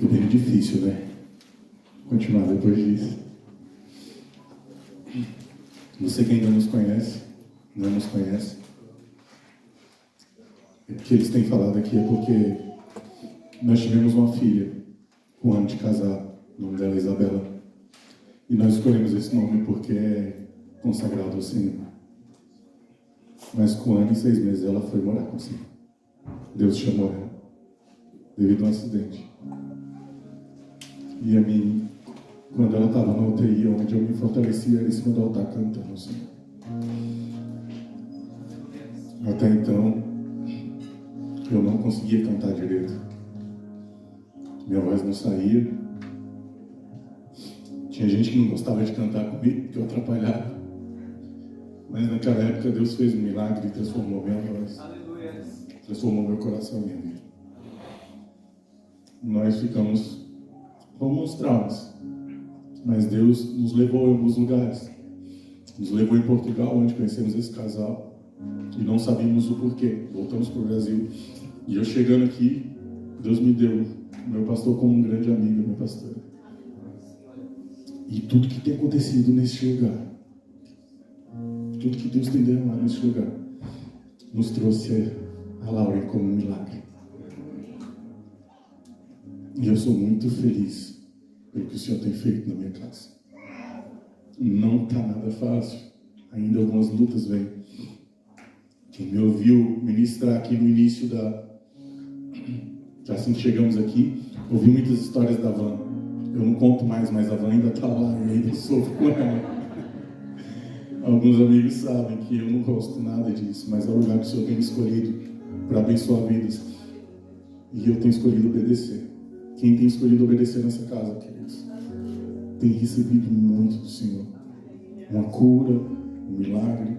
É bem difícil, né? Continuar depois disso. Você que ainda nos conhece, não nos conhece, o que eles têm falado aqui é porque nós tivemos uma filha com 1 ano de casado, o nome dela é Isabela, e nós escolhemos esse nome porque é consagrado ao Senhor. Mas com 1 ano e 6 meses ela foi morar com o Senhor. Deus chamou ela, devido a um acidente. E a mim, quando ela estava na UTI, onde eu me fortalecia, era em cima do altar cantando o Senhor. Até então, eu não conseguia cantar direito. Minha voz não saía. Tinha gente que não gostava de cantar comigo, porque eu atrapalhava. Mas naquela época Deus fez um milagre e transformou minha voz. Aleluia. Transformou meu coração e minha vida. Nós ficamos com alguns traumas. Mas Deus nos levou em alguns lugares. Nos levou em Portugal, onde conhecemos esse casal. E não sabíamos o porquê. Voltamos para o Brasil. E eu chegando aqui, Deus me deu meu pastor como um grande amigo, meu pastor. E tudo que tem acontecido nesse lugar, tudo que Deus tem derramado nesse lugar, nos trouxe a Lauren como um milagre. E eu sou muito feliz pelo que o Senhor tem feito na minha casa. Não está nada fácil. Ainda algumas lutas vêm. Quem me ouviu ministrar aqui no início assim que chegamos aqui, ouvi muitas histórias da Van. Eu não conto mais, mas a Van ainda está lá e ainda sofro com ela. Alguns amigos sabem que eu não gosto nada disso, mas é o lugar que o Senhor tem escolhido para abençoar vidas. E eu tenho escolhido obedecer. Quem tem escolhido obedecer nessa casa, queridos, tem recebido muito do Senhor. Uma cura, um milagre,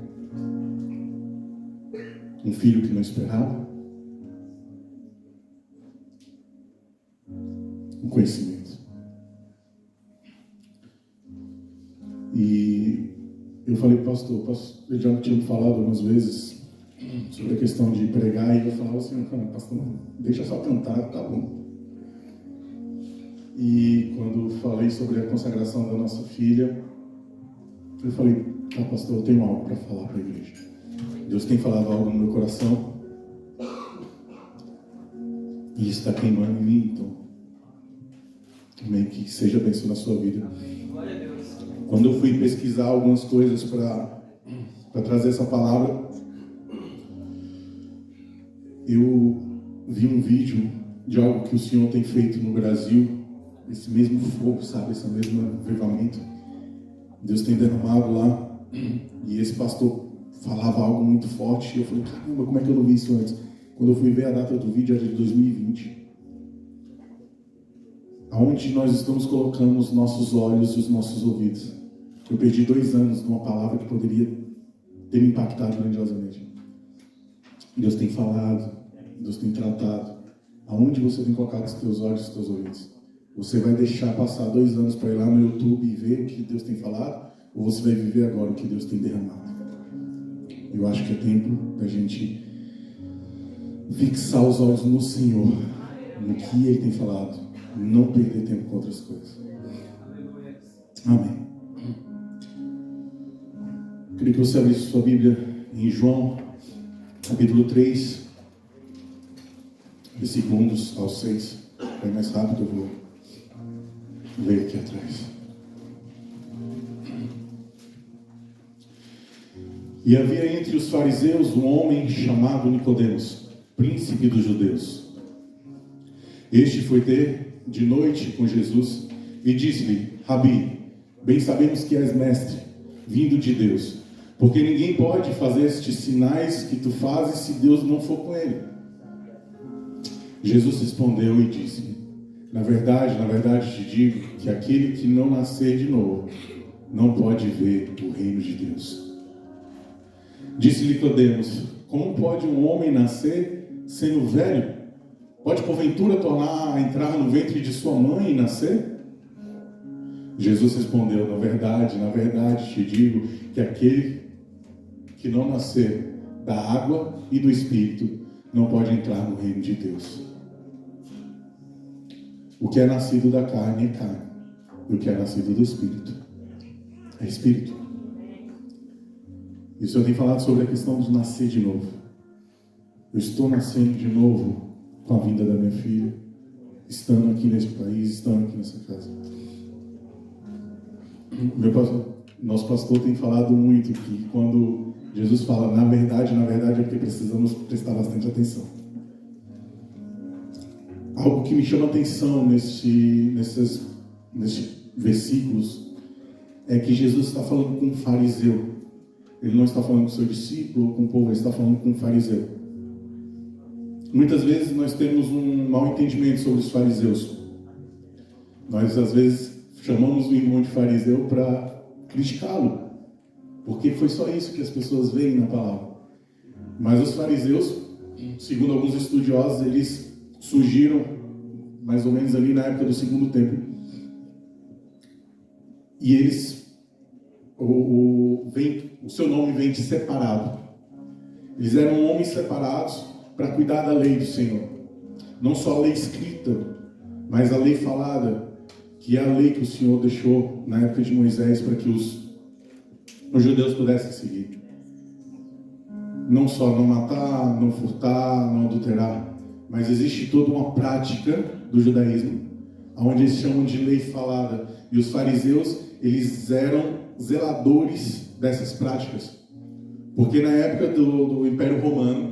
um filho que não esperava, um conhecimento. E eu falei para o pastor, ele já tinha falado algumas vezes sobre a questão de pregar, e eu falava assim, pastor, deixa só cantar, tá bom. E quando falei sobre a consagração da nossa filha, eu falei, pastor, eu tenho algo para falar para a igreja. Deus tem falado algo no meu coração, e isso está queimando em mim, então, também que seja bênção na sua vida. Glória a Deus. Quando eu fui pesquisar algumas coisas para trazer essa palavra, eu vi um vídeo de algo que o Senhor tem feito no Brasil, esse mesmo fogo, sabe, esse mesmo avivamento. Deus tem derramado lá, e esse pastor falava algo muito forte, e eu falei, caramba, como é que eu não vi isso antes? Quando eu fui ver a data do vídeo, era de 2020. Aonde nós estamos colocando os nossos olhos e os nossos ouvidos? Eu perdi 2 anos numa palavra que poderia ter me impactado grandiosamente. Deus tem falado, Deus tem tratado. Aonde você tem colocado os teus olhos e os teus ouvidos? Você vai deixar passar 2 anos para ir lá no YouTube e ver o que Deus tem falado? Ou você vai viver agora o que Deus tem derramado? Eu acho que é tempo da gente fixar os olhos no Senhor, no que Ele tem falado, não perder tempo com outras coisas. Amém. Eu queria que você abrisse sua Bíblia em João, capítulo 3, versículos 1 ao 6. Vai mais rápido, eu vou ler aqui atrás. E havia entre os fariseus um homem chamado Nicodemos, príncipe dos judeus. Este foi ter de noite com Jesus e disse-lhe, Rabi, bem sabemos que és mestre, vindo de Deus, porque ninguém pode fazer estes sinais que tu fazes se Deus não for com ele. Jesus respondeu e disse, na verdade te digo que aquele que não nascer de novo não pode ver o reino de Deus. Disse-lhe Nicodemos, como pode um homem nascer sendo velho? Pode porventura tornar a entrar no ventre de sua mãe e nascer? Jesus respondeu, na verdade te digo que aquele que não nascer da água e do Espírito não pode entrar no reino de Deus. O que é nascido da carne é carne, e o que é nascido do Espírito é Espírito. E o Senhor tem falado sobre a questão de nascer de novo. Eu estou nascendo de novo com a vinda da minha filha, estando aqui neste país, estando aqui nessa casa. Nosso pastor tem falado muito que quando Jesus fala, na verdade é porque precisamos prestar bastante atenção. Algo que me chama atenção nesses versículos é que Jesus está falando com um fariseu. Ele não está falando com seu discípulo ou com o povo, ele está falando com um fariseu. Muitas vezes nós temos um mau entendimento sobre os fariseus. Nós, às vezes, chamamos o irmão de fariseu para criticá-lo, porque foi só isso que as pessoas veem na palavra. Mas os fariseus, segundo alguns estudiosos, eles surgiram mais ou menos ali na época do Segundo Templo. E eles, o seu nome vem de separado. Eles eram homens separados para cuidar da lei do Senhor. Não só a lei escrita, mas a lei falada, que é a lei que o Senhor deixou na época de Moisés para que os judeus pudessem seguir. Não só não matar, não furtar, não adulterar, mas existe toda uma prática do judaísmo, onde eles chamam de lei falada. E os fariseus, eles eram zeladores dessas práticas. Porque na época do Império Romano,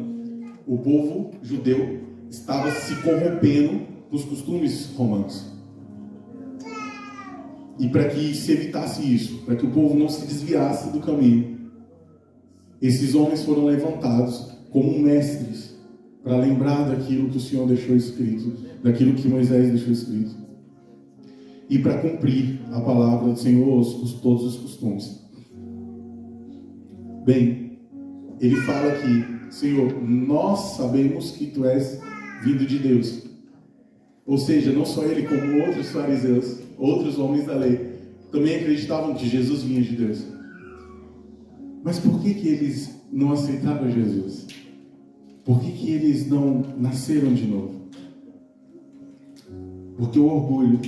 o povo judeu estava se corrompendo com os costumes romanos. E para que se evitasse isso, para que o povo não se desviasse do caminho, esses homens foram levantados como mestres para lembrar daquilo que o Senhor deixou escrito, daquilo que Moisés deixou escrito, e para cumprir a palavra do Senhor, todos os costumes. Bem, ele fala aqui, Senhor, nós sabemos que Tu és vindo de Deus. Ou seja, não só ele, como outros fariseus, outros homens da lei, também acreditavam que Jesus vinha de Deus. Mas por que eles não aceitaram Jesus? Por que eles não nasceram de novo? Porque o orgulho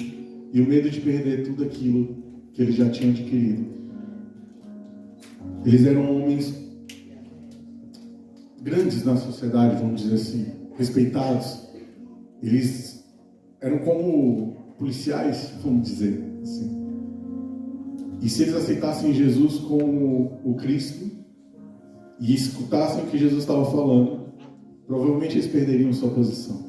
e o medo de perder tudo aquilo que eles já tinham adquirido. Eles eram homens grandes na sociedade, vamos dizer assim, respeitados. Eles eram como policiais, vamos dizer assim. E se eles aceitassem Jesus como o Cristo e escutassem o que Jesus estava falando, provavelmente eles perderiam sua posição.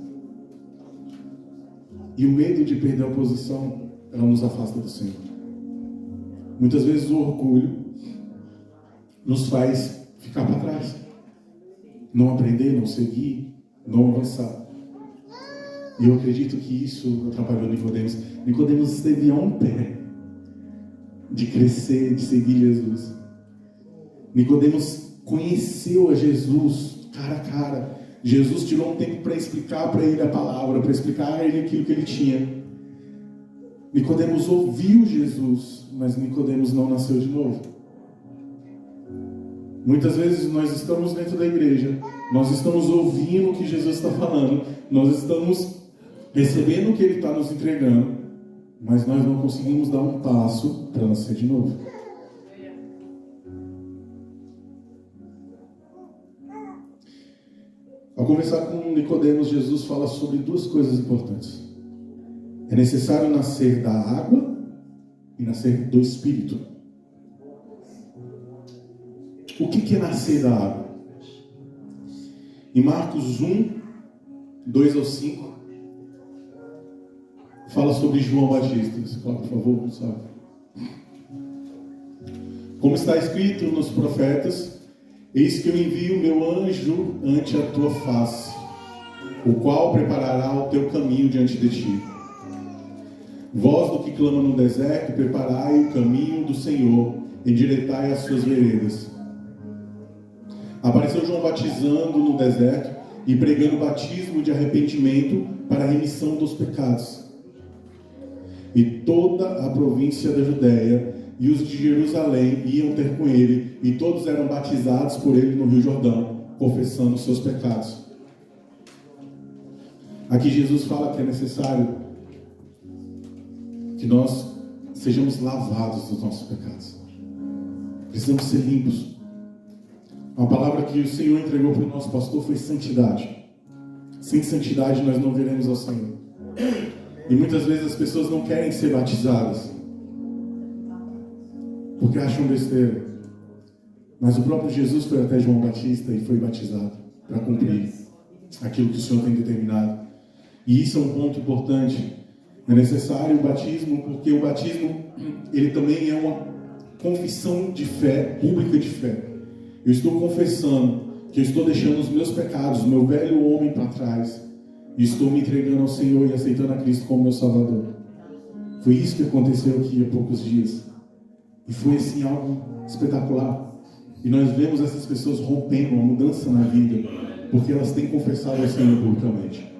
E o medo de perder a posição, ela nos afasta do Senhor. Muitas vezes o orgulho nos faz ficar para trás, não aprender, não seguir, não avançar. E eu acredito que isso atrapalhou Nicodemos. Nicodemos esteve a um pé de crescer, de seguir Jesus. Nicodemos conheceu a Jesus cara a cara. Jesus tirou um tempo para explicar para ele a palavra, para explicar a ele aquilo que ele tinha. Nicodemos ouviu Jesus, mas Nicodemos não nasceu de novo. Muitas vezes nós estamos dentro da igreja, nós estamos ouvindo o que Jesus está falando, nós estamos recebendo o que Ele está nos entregando, mas nós não conseguimos dar um passo para nascer de novo. Ao conversar com Nicodemos, Jesus fala sobre duas coisas importantes. É necessário nascer da água e nascer do Espírito. O que é nascer da água? Em Marcos 1, 2 ao 5, fala sobre João Batista. Você fala, por favor, Gustavo. Como está escrito nos profetas, eis que eu envio meu anjo ante a tua face, o qual preparará o teu caminho diante de ti. Vós do que clama no deserto, preparai o caminho do Senhor, endireitai as suas veredas. Apareceu João batizando no deserto e pregando batismo de arrependimento para a remissão dos pecados. E toda a província da Judéia e os de Jerusalém iam ter com ele, e todos eram batizados por ele no Rio Jordão, confessando os seus pecados. Aqui Jesus fala que é necessário que nós sejamos lavados dos nossos pecados. Precisamos ser limpos. A palavra que o Senhor entregou para o nosso pastor foi santidade. Sem santidade nós não veremos ao Senhor. E muitas vezes as pessoas não querem ser batizadas porque acham besteira. Mas o próprio Jesus foi até João Batista e foi batizado para cumprir aquilo que o Senhor tem determinado. E isso é um ponto importante. É necessário o batismo, porque o batismo ele também é uma confissão de fé, pública de fé. Eu estou confessando que eu estou deixando os meus pecados, o meu velho homem para trás, e estou me entregando ao Senhor e aceitando a Cristo como meu Salvador. Foi isso que aconteceu aqui há poucos dias. E foi assim algo espetacular. E nós vemos essas pessoas rompendo uma mudança na vida, porque elas têm confessado ao Senhor publicamente.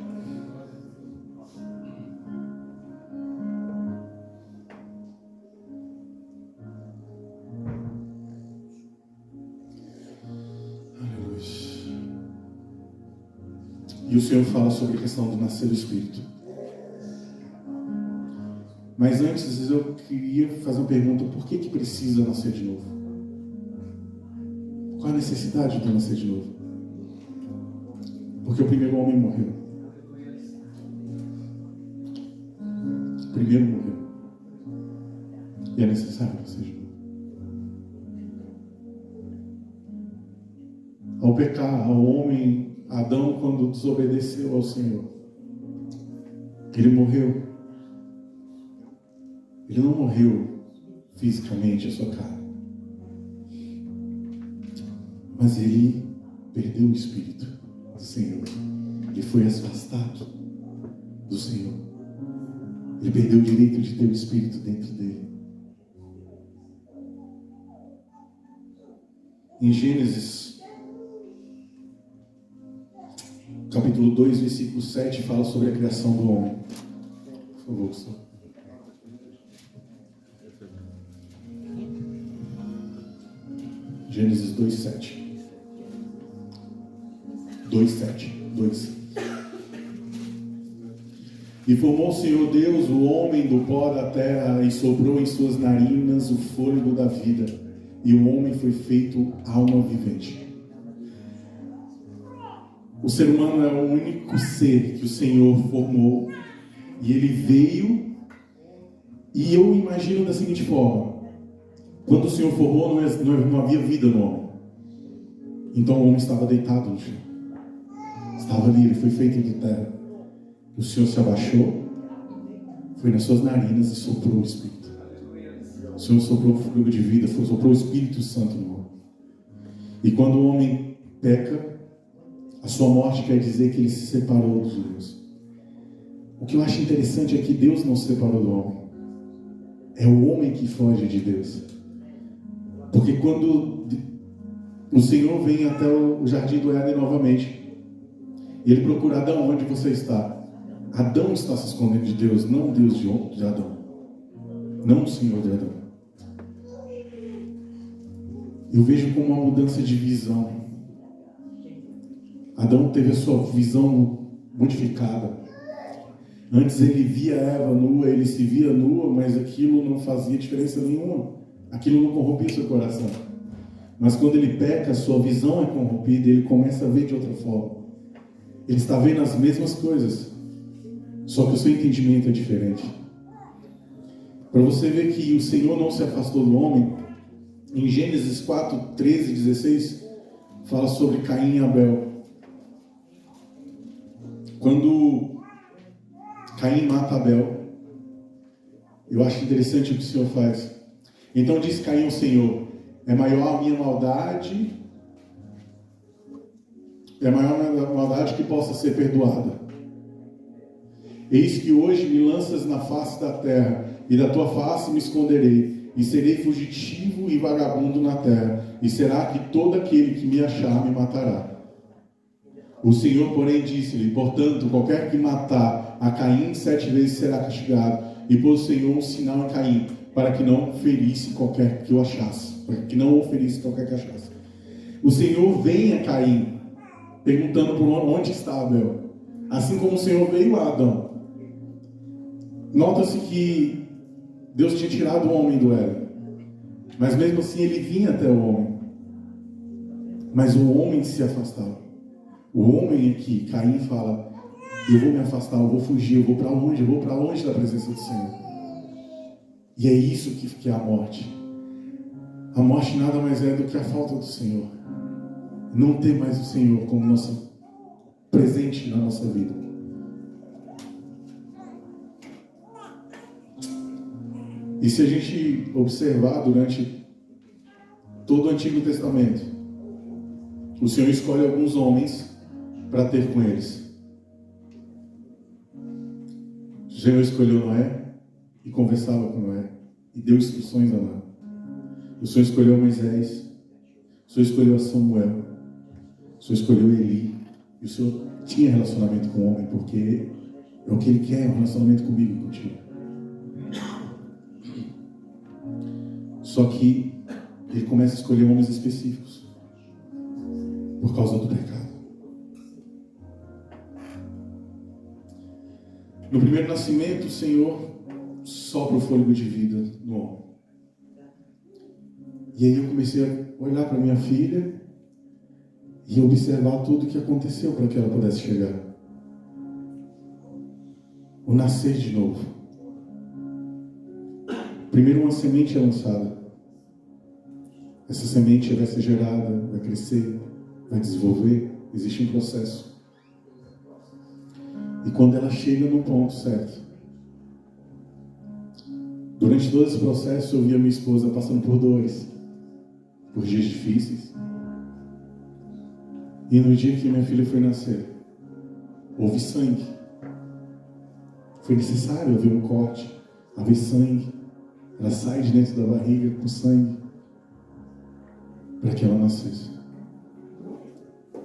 E o Senhor fala sobre a questão do nascer do Espírito. Mas antes eu queria fazer uma pergunta: por que precisa nascer de novo? Qual a necessidade de nascer de novo? Porque o primeiro homem morreu. O primeiro morreu. E é necessário nascer de novo. Ao pecar, ao homem Adão, quando desobedeceu ao Senhor, ele morreu. Ele não morreu fisicamente, a sua carne, mas ele perdeu o Espírito do Senhor. Ele foi afastado do Senhor. Ele perdeu o direito de ter o Espírito dentro dele. Em Gênesis capítulo 2, versículo 7, fala sobre a criação do homem. Por favor, Gustavo. Gênesis 2, 7. 2, 7. 2. E formou o Senhor Deus o homem do pó da terra e soprou em suas narinas o fôlego da vida. E o homem foi feito alma vivente. O ser humano é o único ser que o Senhor formou. E ele veio. E eu imagino da seguinte forma: quando o Senhor formou, não havia vida no homem. Então o homem estava deitado no chão. Estava ali, ele foi feito de terra. O Senhor se abaixou, foi nas suas narinas e soprou o Espírito. O Senhor soprou o fôlego de vida, soprou o Espírito Santo no homem. E quando o homem peca, a sua morte quer dizer que ele se separou dos Deus. O que eu acho interessante é que Deus não se separou do homem. É o homem que foge de Deus. Porque quando o Senhor vem até o jardim do Éden novamente, e ele procura Adão: onde você está? Adão está se escondendo de Deus, não Deus de Adão. Não o Senhor de Adão. Eu vejo como uma mudança de visão. Adão teve a sua visão modificada. Antes ele via Eva nua, ele se via nua, mas aquilo não fazia diferença nenhuma. Aquilo não corrompia seu coração. Mas quando ele peca, sua visão é corrompida, ele começa a ver de outra forma. Ele está vendo as mesmas coisas, só que o seu entendimento é diferente. Para você ver que o Senhor não se afastou do homem, em Gênesis 4, 13 e 16, fala sobre Caim e Abel. Quando Caim mata Abel, eu acho interessante o que o Senhor faz. Então diz Caim ao Senhor: é maior a minha maldade, é maior a maldade que possa ser perdoada. Eis que hoje me lanças na face da terra, e da tua face me esconderei, e serei fugitivo e vagabundo na terra, e será que todo aquele que me achar me matará. O Senhor, porém, disse-lhe: portanto, qualquer que matar a Caim 7 vezes será castigado. E pôs o Senhor um sinal em Caim, para que não ferisse qualquer que o achasse, para que não o ferisse qualquer que achasse. O Senhor vem a Caim, perguntando por onde está Abel, assim como o Senhor veio a Adão. Nota-se que Deus tinha tirado o homem do Éden. Mas mesmo assim ele vinha até o homem. Mas o homem se afastava. O homem aqui, Caim fala, eu vou me afastar, eu vou fugir, eu vou para longe da presença do Senhor. E é isso que é a morte. A morte nada mais é do que a falta do Senhor. Não ter mais o Senhor como nosso presente na nossa vida. E se a gente observar durante todo o Antigo Testamento, o Senhor escolhe alguns homens para ter com eles. O Senhor escolheu Noé e conversava com Noé e deu instruções a Noé. O Senhor escolheu Moisés, o Senhor escolheu Samuel, o Senhor escolheu Eli. E o Senhor tinha relacionamento com o homem, porque é o que Ele quer, um relacionamento comigo e contigo. Só que Ele começa a escolher homens específicos por causa do pecado. No primeiro nascimento, o Senhor sopra o fôlego de vida no homem. E aí eu comecei a olhar para minha filha e observar tudo o que aconteceu para que ela pudesse chegar. O nascer de novo. Primeiro uma semente é lançada. Essa semente vai ser gerada, vai crescer, vai desenvolver. Existe um processo. E quando ela chega no ponto certo, durante todo esse processo eu vi a minha esposa passando por dores, por dias difíceis. E no dia que minha filha foi nascer, houve sangue. Foi necessário haver um corte, haver sangue. Ela sai de dentro da barriga com sangue para que ela nascesse.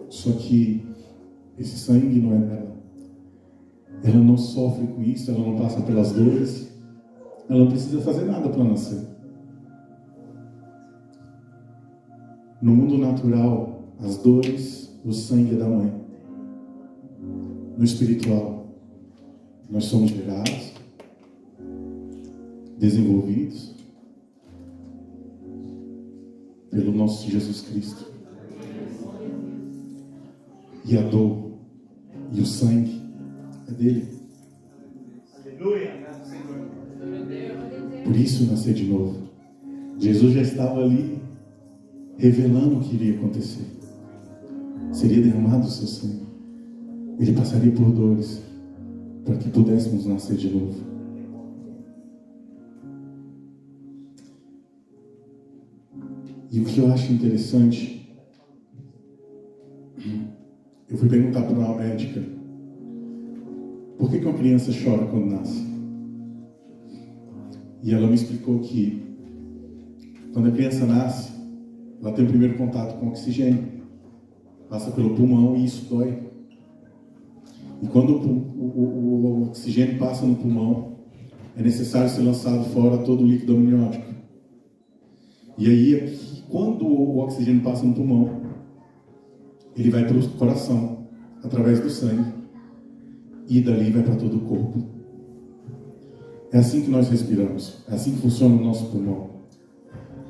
Só que esse sangue não é dela. Ela não sofre com isso, ela não passa pelas dores. Ela não precisa fazer nada para nascer. No mundo natural, as dores, o sangue é da mãe. No espiritual, nós somos gerados, desenvolvidos pelo nosso Jesus Cristo. E a dor e o sangue é dele. Aleluia. Por isso nascer de novo. Jesus já estava ali revelando o que iria acontecer. Seria derramado o seu sangue. Ele passaria por dores para que pudéssemos nascer de novo. E o que eu acho interessante, eu fui perguntar para uma médica, por que uma criança chora quando nasce? E ela me explicou que quando a criança nasce, ela tem o primeiro contato com o oxigênio, passa pelo pulmão e isso dói. E quando o oxigênio passa no pulmão, é necessário ser lançado fora todo o líquido amniótico. E aí, quando o oxigênio passa no pulmão, ele vai para o coração, através do sangue, e dali vai para todo o corpo. É assim que nós respiramos, é assim que funciona o nosso pulmão.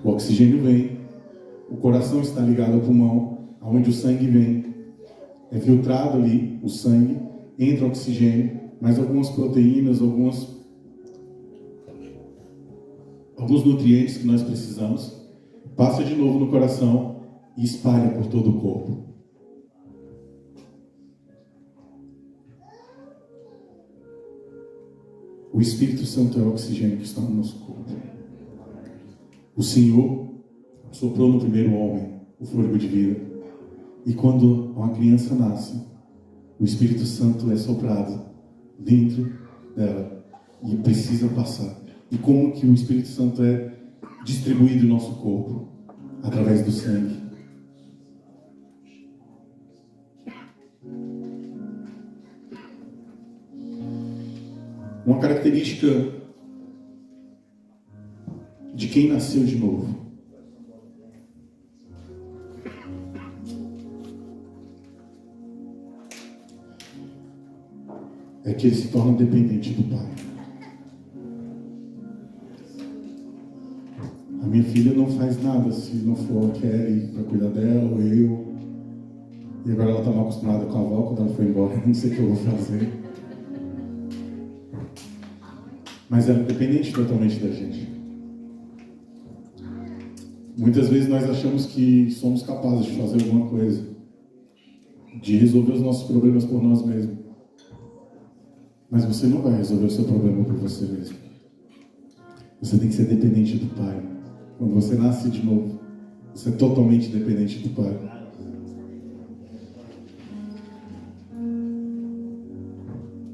O oxigênio vem, o coração está ligado ao pulmão, aonde o sangue vem, é filtrado ali o sangue, entra o oxigênio, mais algumas proteínas, alguns nutrientes que nós precisamos, passa de novo no coração e espalha por todo o corpo. O Espírito Santo é o oxigênio que está no nosso corpo. O Senhor soprou no primeiro homem o fôlego de vida. E quando uma criança nasce, o Espírito Santo é soprado dentro dela e precisa passar. E como que o Espírito Santo é distribuído no nosso corpo? Através do sangue. Uma característica de quem nasceu de novo é que ele se torna dependente do Pai. filha não faz nada se não for a Kelly para cuidar dela, ou eu. E agora ela está mal acostumada com a avó, quando ela foi embora, eu não sei o que eu vou fazer. Mas ela é dependente totalmente da gente. Muitas vezes nós achamos que somos capazes de fazer alguma coisa, de resolver os nossos problemas por nós mesmos. Mas você não vai resolver o seu problema por você mesmo. Você tem que ser dependente do Pai. Quando você nasce de novo, você é totalmente dependente do Pai.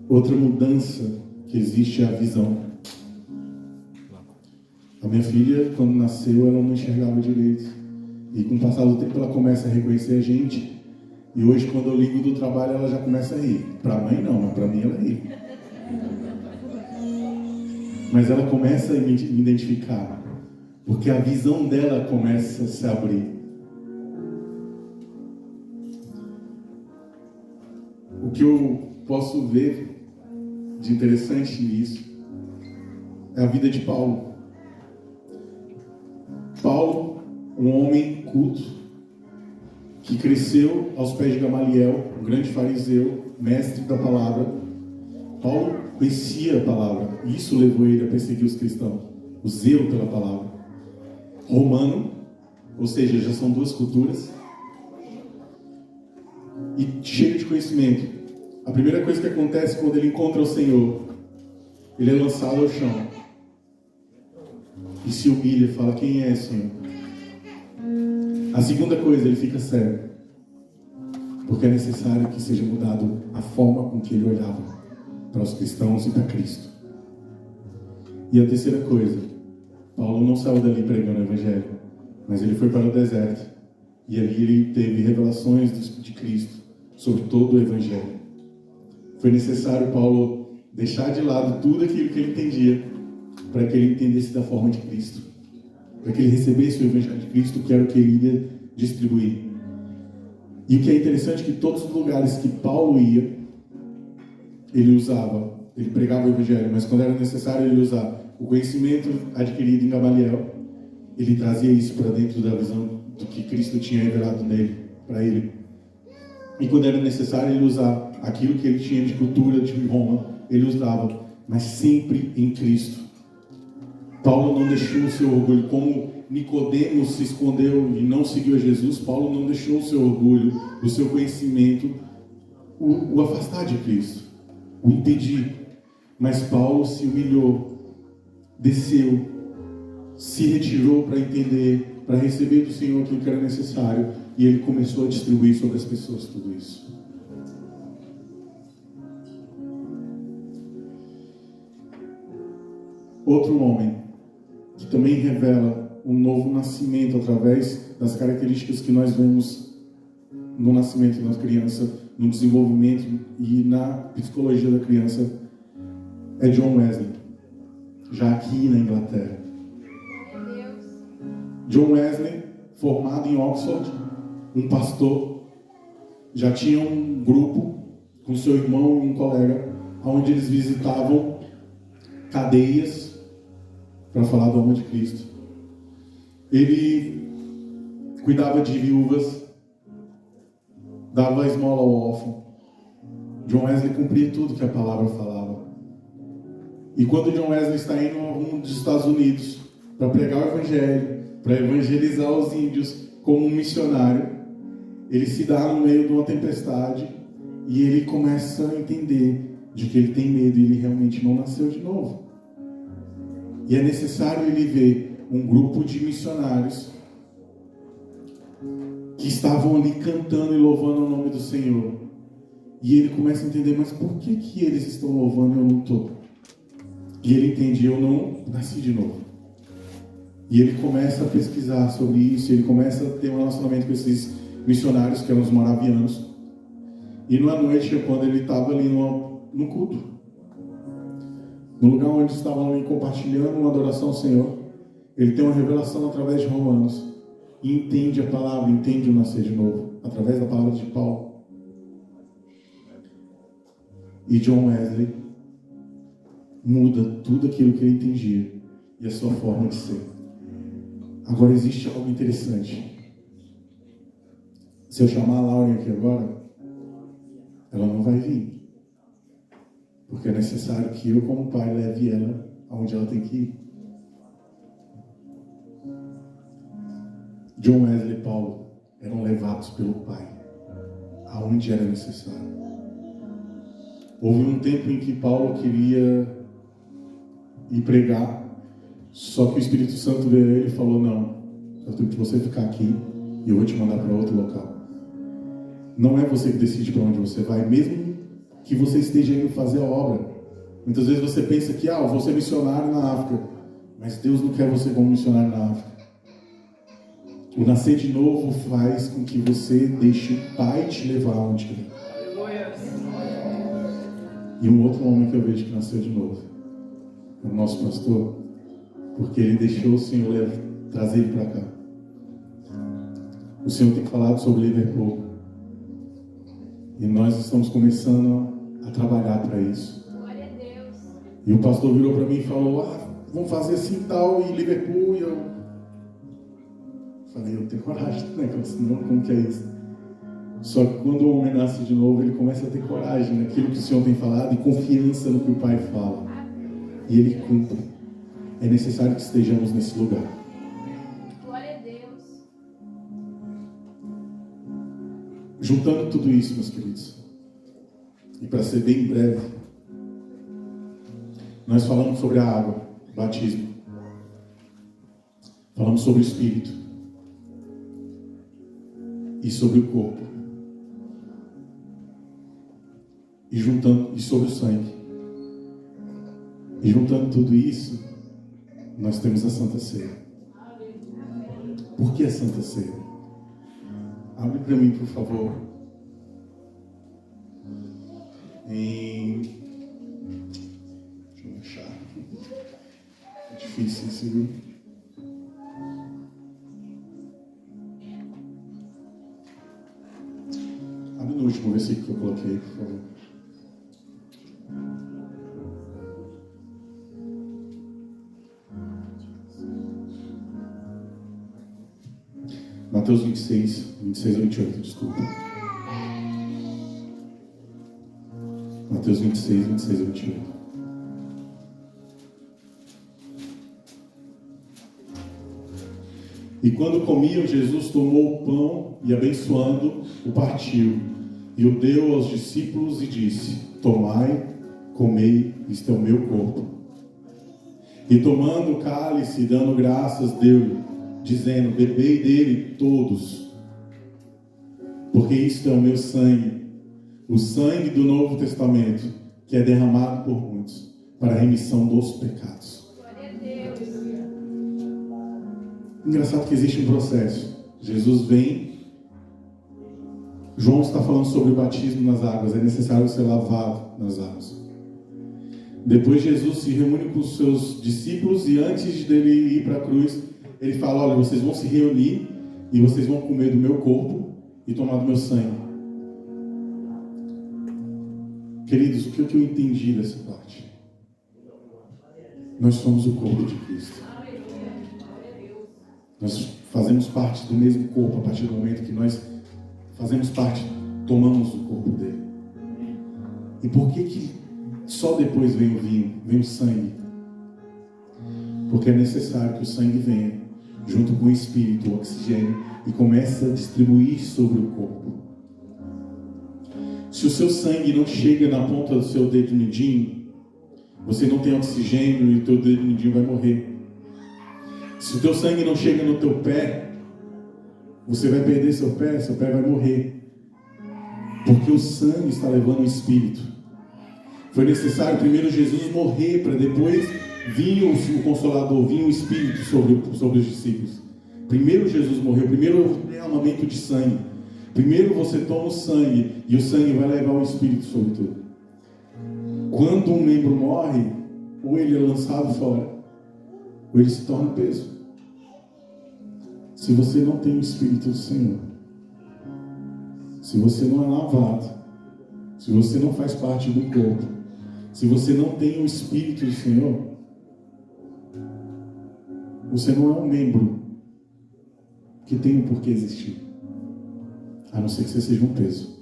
Outra mudança que existe é a visão. A minha filha, quando nasceu, ela não enxergava direito. E com o passar do tempo, ela começa a reconhecer a gente. E hoje, quando eu ligo do trabalho, ela já começa a rir. Para a mãe, não, mas para mim, ela ri. Mas ela começa a me identificar. Porque a visão dela começa a se abrir. O que eu posso ver de interessante nisso é a vida de Paulo. Paulo, um homem culto, que cresceu aos pés de Gamaliel, um grande fariseu, mestre da palavra. Paulo conhecia a palavra, e isso levou ele a perseguir os cristãos, o zelo pela palavra. Romano, ou seja, já são duas culturas, e cheio de conhecimento. A primeira coisa que acontece quando ele encontra o Senhor, ele é lançado ao chão e se humilha, fala: quem é, Senhor? A segunda coisa, ele fica cego, porque é necessário que seja mudado a forma com que ele olhava para os cristãos e para Cristo. E a terceira coisa, Paulo não saiu dali pregando o Evangelho, mas ele foi para o deserto, e ali ele teve revelações de Cristo sobre todo o Evangelho. Foi necessário Paulo deixar de lado tudo aquilo que ele entendia, para que ele entendesse da forma de Cristo, para que ele recebesse o Evangelho de Cristo, que era o que ele ia distribuir. E o que é interessante é que todos os lugares que Paulo ia, ele pregava o Evangelho, mas quando era necessário ele usar o conhecimento adquirido em Gamaliel, ele trazia isso para dentro da visão do que Cristo tinha revelado nele, para ele. E quando era necessário ele usar aquilo que ele tinha de cultura de Roma, ele usava, mas sempre em Cristo. Paulo não deixou o seu orgulho, como Nicodemos se escondeu e não seguiu a Jesus. Paulo não deixou o seu orgulho, o seu conhecimento, o afastar de Cristo, o impedir. Mas Paulo se humilhou, desceu, se retirou para entender, para receber do Senhor aquilo que era necessário, e ele começou a distribuir sobre as pessoas tudo isso. Outro homem que também revela um novo nascimento através das características que nós vemos no nascimento da criança, no desenvolvimento e na psicologia da criança, é John Wesley, já aqui na Inglaterra. John Wesley, formado em Oxford, um pastor, já tinha um grupo com seu irmão e um colega, onde eles visitavam cadeias para falar do amor de Cristo. Ele cuidava de viúvas, dava esmola ao órfão. John Wesley cumpria tudo que a palavra falava. E quando John Wesley está indo ao rumo dos Estados Unidos para pregar o Evangelho, para evangelizar os índios como um missionário, ele se dá no meio de uma tempestade e ele começa a entender de que ele tem medo e ele realmente não nasceu de novo. E é necessário ele ver um grupo de missionários que estavam ali cantando e louvando o nome do Senhor. E ele começa a entender, mas por que eles estão louvando e eu não estou? E ele entende, eu não nasci de novo. E ele começa a pesquisar sobre isso, ele começa a ter um relacionamento com esses missionários, que eram os moravianos. E numa noite, quando ele estava ali no culto, no lugar onde estavam ali compartilhando uma adoração ao Senhor, ele tem uma revelação através de Romanos, e entende a palavra, entende o nascer de novo, através da palavra de Paulo. E John Wesley muda tudo aquilo que ele entendia, e a sua forma de ser. Agora existe algo interessante. Se eu chamar a Lauren aqui agora, ela não vai vir. Porque é necessário que eu, como pai, leve ela aonde ela tem que ir. John Wesley e Paulo eram levados pelo pai aonde era necessário. Houve um tempo em que Paulo queria ir pregar, só que o Espírito Santo veio a ele e falou: não, eu tenho que você ficar aqui e eu vou te mandar para outro local. Não é você que decide para onde você vai, mesmo que você esteja indo fazer a obra. Muitas vezes você pensa que eu vou ser missionário na África, mas Deus não quer você como missionário na África. O nascer de novo faz com que você deixe o Pai te levar onde quer. E um outro homem que eu vejo que nasceu de novo é o nosso pastor, porque ele deixou o Senhor trazer ele para cá. O Senhor tem falado sobre Liverpool e nós estamos começando a trabalhar para isso. Glória a Deus. E o pastor virou para mim e falou: vamos fazer assim tal em Liverpool. E eu falei: eu tenho coragem, né? Senão, como que é isso? Só que quando o homem nasce de novo, ele começa a ter coragem naquilo que o Senhor tem falado e confiança no que o Pai fala. E ele cumpre. É necessário que estejamos nesse lugar. Glória a Deus. Juntando tudo isso, meus queridos, e para ser bem breve, nós falamos sobre a água, batismo. Falamos sobre o Espírito e sobre o corpo. E sobre o sangue. E juntando tudo isso, nós temos a Santa Ceia. Por que a Santa Ceia? Abre para mim, por favor. Deixa eu achar. É difícil isso, viu? Abre no último versículo que eu coloquei, por favor. Mateus 26 a 28, desculpa. Mateus 26 a 28. E quando comiam, Jesus tomou o pão e, abençoando, o partiu, e o deu aos discípulos e disse: tomai, comei, isto é o meu corpo. E tomando o cálice e dando graças, deu-lhe, dizendo: bebei dele todos, porque isto é o meu sangue, o sangue do Novo Testamento, que é derramado por muitos, para a remissão dos pecados. Glória a Deus. Engraçado que existe um processo. Jesus vem, João está falando sobre o batismo nas águas, é necessário ser lavado nas águas. Depois Jesus se reúne com os seus discípulos e antes dele ir para a cruz, ele fala: olha, vocês vão se reunir e vocês vão comer do meu corpo e tomar do meu sangue. Queridos, o que eu entendi dessa parte? Nós somos o corpo de Cristo. Nós fazemos parte do mesmo corpo a partir do momento que nós fazemos parte, tomamos o corpo dele. E por que só depois vem o vinho, vem o sangue? Porque é necessário que o sangue venha junto com o Espírito, o oxigênio, e comece a distribuir sobre o corpo. Se o seu sangue não chega na ponta do seu dedo mindinho, você não tem oxigênio e o teu dedo mindinho vai morrer. Se o teu sangue não chega no teu pé, você vai perder seu pé vai morrer. Porque o sangue está levando o Espírito. Foi necessário primeiro Jesus morrer, para depois vir o Consolador, vir o Espírito sobre os discípulos. Primeiro Jesus morreu, primeiro o derramamento de sangue. Primeiro você toma o sangue, e o sangue vai levar o Espírito sobre tudo. Quando um membro morre, ou ele é lançado fora, ou ele se torna peso. Se você não tem o Espírito do Senhor, se você não é lavado, se você não faz parte do corpo, se você não tem o Espírito do Senhor, você não é um membro que tem um porquê existir. A não ser que você seja um peso.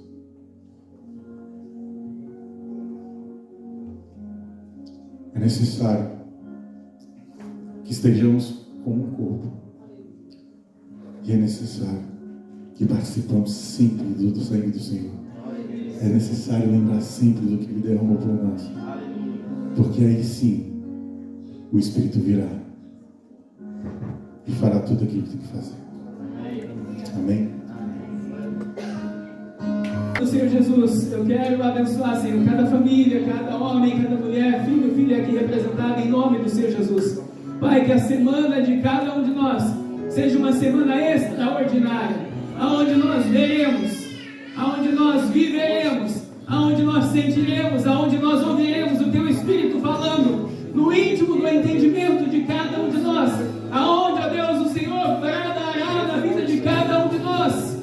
É necessário que estejamos como um corpo. E é necessário que participamos sempre do sangue do Senhor. É necessário lembrar sempre do que Ele derramou por nós. Porque aí sim, o Espírito virá e fará tudo aquilo que tem que fazer. Amém? Senhor Jesus, eu quero abençoar, Senhor, cada família, cada homem, cada mulher, filho, filha aqui representada em nome do Senhor Jesus. Pai, que a semana de cada um de nós seja uma semana extraordinária, aonde nós veremos, aonde nós viveremos, aonde nós sentiremos, aonde nós ouviremos o Teu Espírito falando no íntimo do entendimento de cada um de nós, aonde, ó Deus, o Senhor bradará na vida de cada um de nós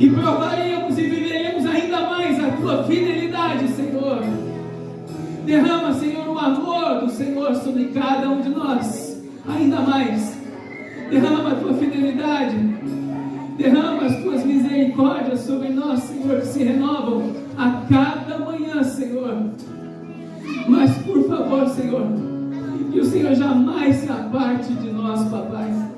e provaremos e viveremos ainda mais a Tua fidelidade, Senhor. Derrama, Senhor, o amor do Senhor sobre cada um de nós, ainda mais. Derrama a Tua fidelidade, derrama as Tuas misericórdias sobre nós, Senhor, que se renovam a cada manhã, Senhor. Mas, por favor, Senhor, que o Senhor jamais se aparte de nós, papai.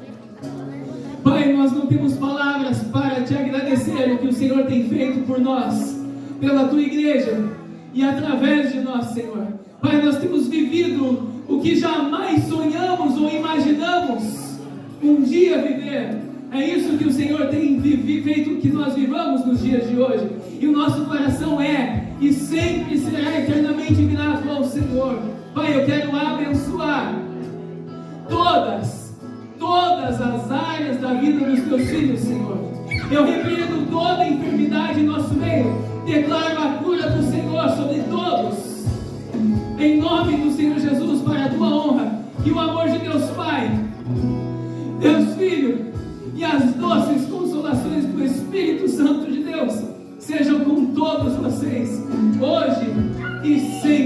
Pai, nós não temos palavras para Te agradecer o que o Senhor tem feito por nós, pela Tua igreja e através de nós, Senhor. Pai, nós temos vivido o que jamais sonhamos ou imaginamos um dia viver. É isso que o Senhor tem feito que nós vivamos nos dias de hoje. E o nosso coração é e sempre será eternamente grato ao Senhor. Pai, eu quero abençoar todas as áreas da vida dos Teus filhos, Senhor. Eu repreendo toda enfermidade em nosso meio. Declaro a cura do Senhor sobre todos. Em nome do Senhor Jesus, para a Tua honra. E o amor de Deus Pai, Deus Filho e as doces consolações do Espírito Santo de Deus sejam com todos vocês, hoje e sempre.